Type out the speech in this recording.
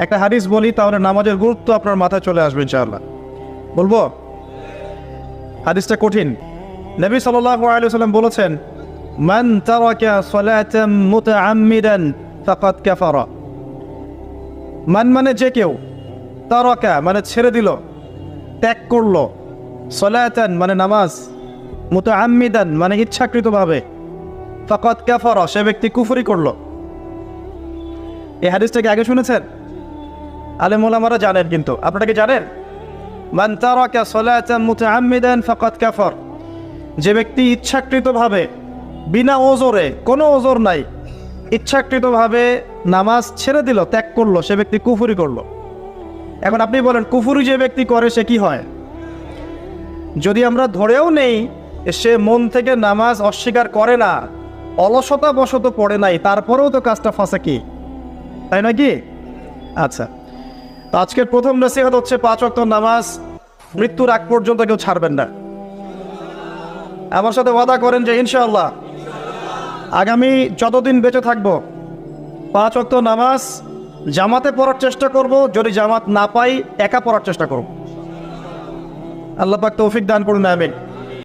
একটা হাদিস বলি, তাহলে নামাজের গুরুত্ব আপনার মাথায় চলে আসবে ইনশাআল্লাহ। বলবো? হাদিসটা কঠিন। নবী সাল্লাল্লাহু আলাইহি ওয়াসাল্লাম বলেছেন, মান তারাকা সালাতাম মুতাআম্মিদান ফাকাদ কাফারা। মান মানে যে কেউ, তারাকা মানে ছেড়ে দিল, ত্যাগ করলো, সালাতান মানে নামাজ, মুতাআম্মিদান মানে ইচ্ছাকৃতভাবে, ফাকাদ কাফারা সে ব্যক্তি কুফরি করলো। এই হাদিসটাকে আগে শুনেছেন? আলেম ওলামারা জানেন, কিন্তু আপনারা কি জানেন? মান তারাকা সালাতান মুতাআম্মিদান ফাকাদ কাফার, যে ব্যক্তি ইচ্ছাকৃতভাবে, বিনা ওজরে, কোনো ওজর নাই, ইচ্ছাকৃতভাবে নামাজ ছেড়ে দিল, ত্যাগ করলো, সে ব্যক্তি কুফরি করলো। এখন আপনি বলেন, কুফরি যে ব্যক্তি করে সে কি হয়? যদি আমরা ধরেও নেই সে মন থেকে নামাজ অস্বীকার করে না, অলসতা বশত পড়ে নাই, তারপরেও তো কাজটা ফাঁসা, তাই না কি? আচ্ছা, তো আজকের প্রথম নসিহত হচ্ছে 5 ওয়াক্ত নামাজ মৃত্যুর আগ পর্যন্ত কেউ ছাড়বেন না। আমার সাথে ওয়াদা করেন যে ইনশাআল্লাহ আগামী যতদিন বেঁচে থাকবো 5 ওয়াক্ত নামাজ জামাতে পড়ার চেষ্টা করব, যদি জামাত না পাই একা পড়ার চেষ্টা করব। আল্লাহ পাক তৌফিক দান করুন, আমিন।